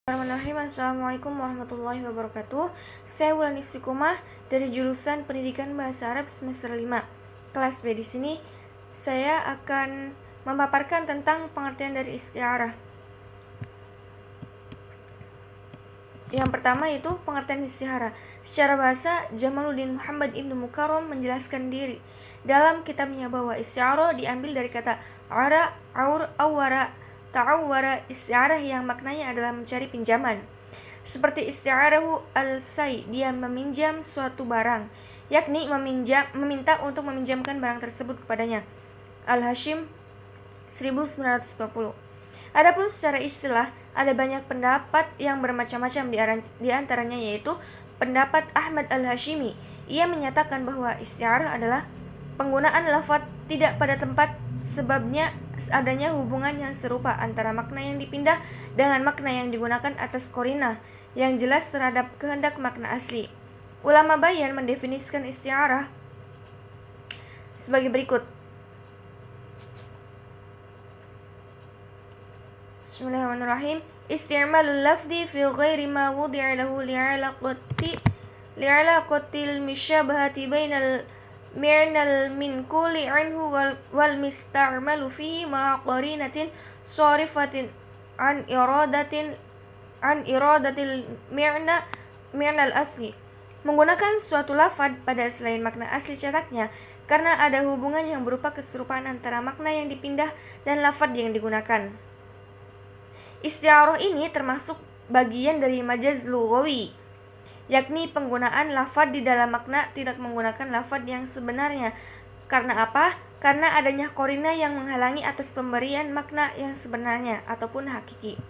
Bismillahirrahmanirrahim. Assalamualaikum warahmatullahi wabarakatuh. Saya Wulan Istiqomah dari jurusan Pendidikan Bahasa Arab semester 5 kelas B. Di sini saya akan memaparkan tentang pengertian dari isti'arah. Yang pertama itu pengertian isti'arah. Secara bahasa, Jamaluddin Muhammad Ibnu Mukarram menjelaskan diri dalam kitabnya bahwa isti'arah diambil dari kata ara, aur, awara, ta'awwara. Isti'arah yang maknanya adalah mencari pinjaman. Seperti isti'arahu al-say, dia meminjam suatu barang, yakni meminta untuk meminjamkan barang tersebut kepadanya. Al-Hashim 1920. Adapun secara istilah, ada banyak pendapat yang bermacam-macam, di antaranya yaitu pendapat Ahmad Al-Hashimi. Ia menyatakan bahwa isti'arah adalah penggunaan lafadz tidak pada tempat, sebabnya adanya hubungan yang serupa antara makna yang dipindah dengan makna yang digunakan atas qarinah yang jelas terhadap kehendak makna asli. Ulama Bayan mendefinisikan isti'arah sebagai berikut. Bismillahirrahmanirrahim. Isti'malul lafzi fi ghairi ma wudi'a lahu li'alaqatil mishabahati bainal mi'nal min kulli anhu wal mista'malu fihi ma qarinatin sharifatin an iradatil mi'nal asli. Menggunakan suatu lafadz pada selain makna asli cetaknya karena ada hubungan yang berupa keserupaan antara makna yang dipindah dan lafadz yang digunakan. Isti'arah ini termasuk bagian dari majaz lughawi, yakni penggunaan lafadz di dalam makna tidak menggunakan lafadz yang sebenarnya. Karena apa? Karena adanya qarinah yang menghalangi atas pemberian makna yang sebenarnya ataupun hakiki.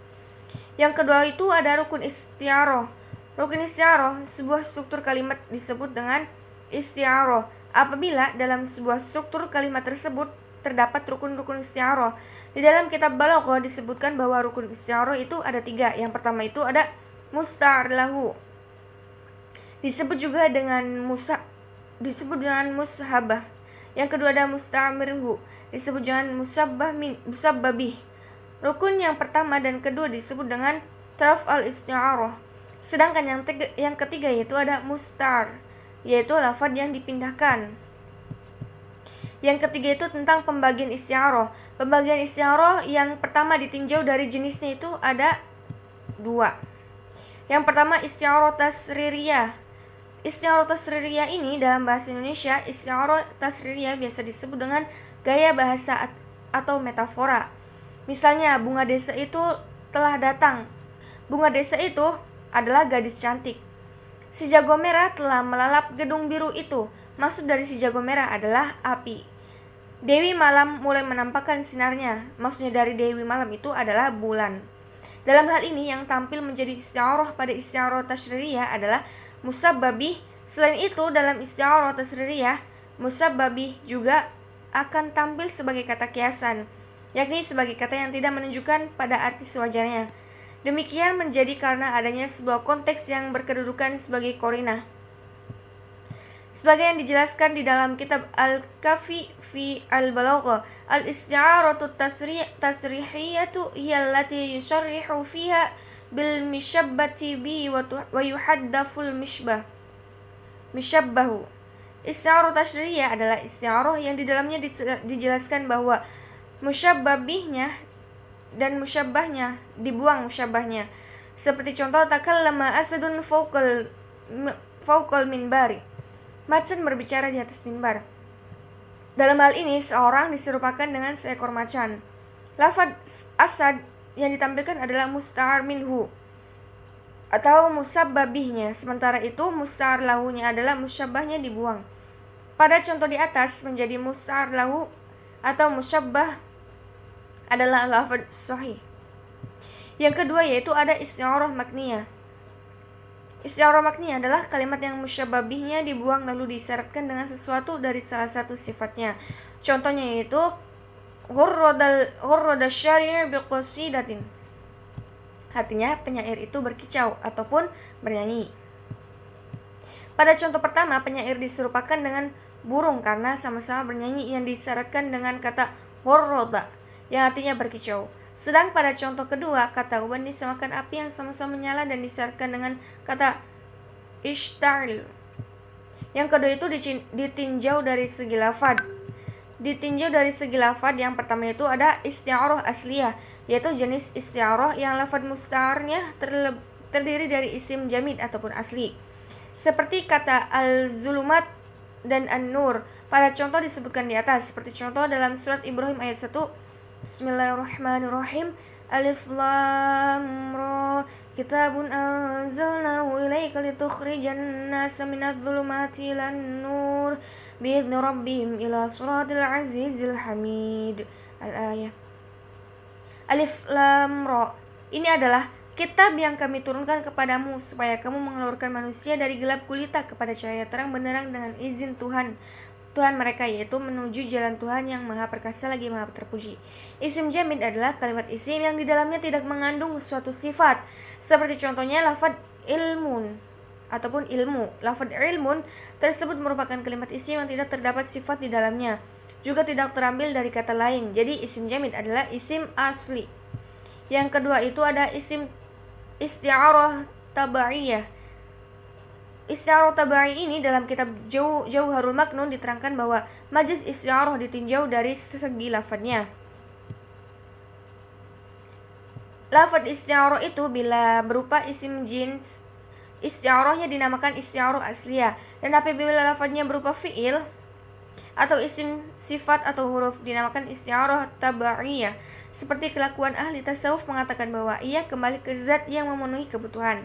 Yang kedua itu ada rukun isti'arah. Rukun isti'arah, sebuah struktur kalimat disebut dengan isti'arah apabila dalam sebuah struktur kalimat tersebut terdapat rukun-rukun isti'arah. Di dalam kitab Balaghah disebutkan bahwa rukun isti'arah itu ada 3. Yang pertama itu ada musta'ar lahu, disebut juga dengan mushabah. Yang kedua ada musta'mirhu, disebut dengan musabbabih. Rukun yang pertama dan kedua disebut dengan taraf al-isti'arah. Sedangkan yang ketiga yaitu ada mustar, yaitu lafadz yang dipindahkan. Yang ketiga itu tentang pembagian isti'arah. Pembagian isti'arah yang pertama ditinjau dari jenisnya itu ada 2. Yang pertama isti'arah tasririyah. Isti'arah tasririyah ini dalam bahasa Indonesia, isti'arah tasririyah biasa disebut dengan gaya bahasa atau metafora. Misalnya, bunga desa itu telah datang. Bunga desa itu adalah gadis cantik. Si jago merah telah melalap gedung biru itu. Maksud dari si jago merah adalah api. Dewi malam mulai menampakkan sinarnya. Maksudnya dari Dewi malam itu adalah bulan. Dalam hal ini yang tampil menjadi isti'arah pada isti'arah tasririyah adalah musabbabih. Selain itu dalam isti'arah tasririyah, musabbabih juga akan tampil sebagai kata kiasan, yakni sebagai kata yang tidak menunjukkan pada arti sewajarnya. Demikian menjadi karena adanya sebuah konteks yang berkedudukan sebagai qarinah. Sebagai yang dijelaskan di dalam kitab Al-Kafi fi Al-Balaghah, al-isti'aratu tasrihiyatu hiya allati yusharrihu fiha bil mishabbati bi wa yuhaddaful mishabbahu. Isti'arah tasrihiyah adalah isti'arah yang di dalamnya dijelaskan bahwa musyabbabihnya dan musyabbahnya dibuang musyabbahnya. Seperti contoh takallama asadun fawqal minbari. Macan berbicara di atas mimbar. Dalam hal ini seorang diserupakan dengan seekor macan. Lafadz asad yang ditampilkan adalah musta'ar minhu atau musabbabihnya, sementara itu musta'ar lahunya adalah musyabbahnya dibuang. Pada contoh di atas menjadi musta'ar lahu atau musyabbah adalah lafadz sahih. Yang kedua yaitu ada isti'arah makniyah. Isti'arah makniyah adalah kalimat yang musyabbabihnya dibuang lalu disyaratkan dengan sesuatu dari salah satu sifatnya. Contohnya yaitu ghurrada syari' biqasidatin. Artinya penyair itu berkicau ataupun bernyanyi. Pada contoh pertama, penyair diserupakan dengan burung karena sama-sama bernyanyi yang disyaratkan dengan kata ghurrada yang artinya berkicau. Sedang pada contoh kedua, kata uban disamakan api yang sama-sama menyala dan disyaratkan dengan kata ishtaril. Yang kedua itu ditinjau dari segi lafad. Ditinjau dari segi lafad, yang pertama itu ada isti'arah asliyah, yaitu jenis isti'arah yang lafad musta'arnya terdiri dari isim jamid ataupun asli. Seperti kata al-zulumat dan an-nur. Pada contoh disebutkan di atas, seperti contoh dalam surat Ibrahim ayat 1. Bismillahirrahmanirrahim. Alif lam ra. Kitabun anzalnahu ilaika litukhrijan nasa minadh dhulumati ilan nur biidzni rabbihim ila siratil azizil hamid. Al-ayah. Alif lam ra. Ini adalah kitab yang kami turunkan kepadamu supaya kamu mengeluarkan manusia dari gelap gulita kepada cahaya terang benderang dengan izin Tuhan mereka, yaitu menuju jalan Tuhan yang maha perkasa lagi maha terpuji. Isim jamid adalah kalimat isim yang di dalamnya tidak mengandung suatu sifat, seperti contohnya lafad ilmun ataupun ilmu. Lafad ilmun tersebut merupakan kalimat isim yang tidak terdapat sifat di dalamnya, juga tidak terambil dari kata lain. Jadi isim jamid adalah isim asli. Yang kedua itu ada isim isti'arah tabaiyah. Isti'arah tabai ini dalam kitab Jauharul Maknun diterangkan bahwa majaz isti'arah ditinjau dari segi lafadznya. Lafadz isti'arah itu bila berupa isim jins, isti'arahnya dinamakan isti'arah asliyah, dan apabila lafadznya berupa fi'il atau isim sifat atau huruf dinamakan isti'arah tabaiyah. Seperti kelakuan ahli tasawuf mengatakan bahwa ia kembali ke zat yang memenuhi kebutuhan.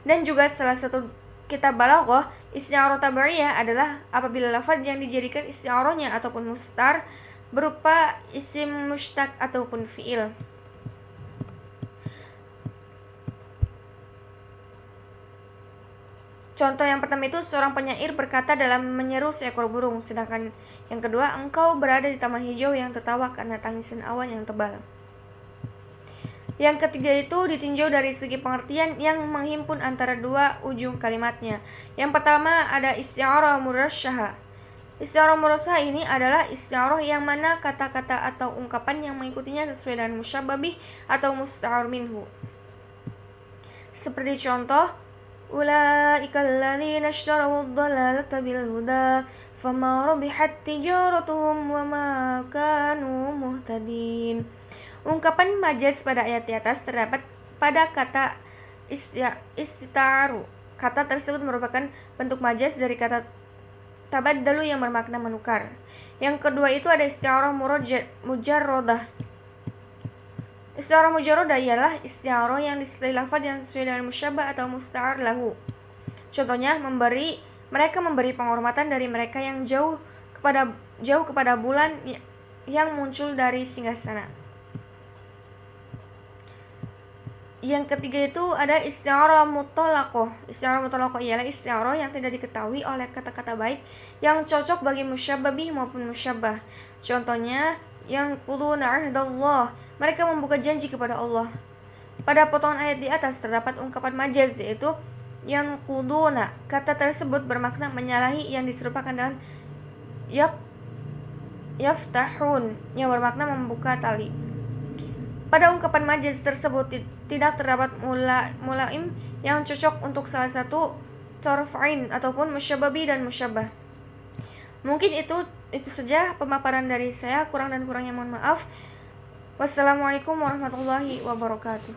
Dan juga salah satu kitab balaghah, isti'arah tabaiyah adalah apabila lafaz yang dijadikan isti'arahnya ataupun mustar berupa isim mushtaq ataupun fi'il. Contoh yang pertama itu seorang penyair berkata dalam menyeru seekor burung, sedangkan yang kedua, engkau berada di taman hijau yang tertawa karena tangisan awan yang tebal. Yang ketiga itu ditinjau dari segi pengertian yang menghimpun antara dua ujung kalimatnya. Yang pertama ada isti'arah murasyahah. Isti'arah murasyahah ini adalah isti'arah yang mana kata-kata atau ungkapan yang mengikutinya sesuai dengan musyabbabih atau musta'ar minhu. Seperti contoh, ulaika alladzina ishtaraw ad-dhalalata bil huda fama rabihat tijaratuhum wama kanu muhtadin. Ungkapan majaz pada ayat di atas terdapat pada kata istitaru. Kata tersebut merupakan bentuk majaz dari kata tabaddalu yang bermakna menukar. Yang kedua itu ada isti'arah mujarrodah. Isti'arah mujarrodah ialah isti'arah yang disertai lafaz yang sesuai dengan musyabbah atau musta'ar lahu. Contohnya mereka memberi penghormatan dari mereka yang jauh kepada bulan yang muncul dari singgasana. Yang ketiga itu ada isti'arah mutlaqah. Isti'arah mutlaqah ialah isti'arah yang tidak diketahui oleh kata-kata baik yang cocok bagi musyabbabih maupun musyabbah. Contohnya, yang quluna ahdallah, mereka membuka janji kepada Allah. Pada potongan ayat di atas terdapat ungkapan majaz, yaitu yang quluna. Kata tersebut bermakna menyalahi yang diserupakan dengan yaftahun yang bermakna membuka tali. Pada ungkapan majaz tersebut tidak terdapat mulaim yang cocok untuk salah satu tarfain ataupun musyabbabih dan musyabbah. Mungkin itu saja pemaparan dari saya, kurang dan kurangnya mohon maaf. Wassalamualaikum warahmatullahi wabarakatuh.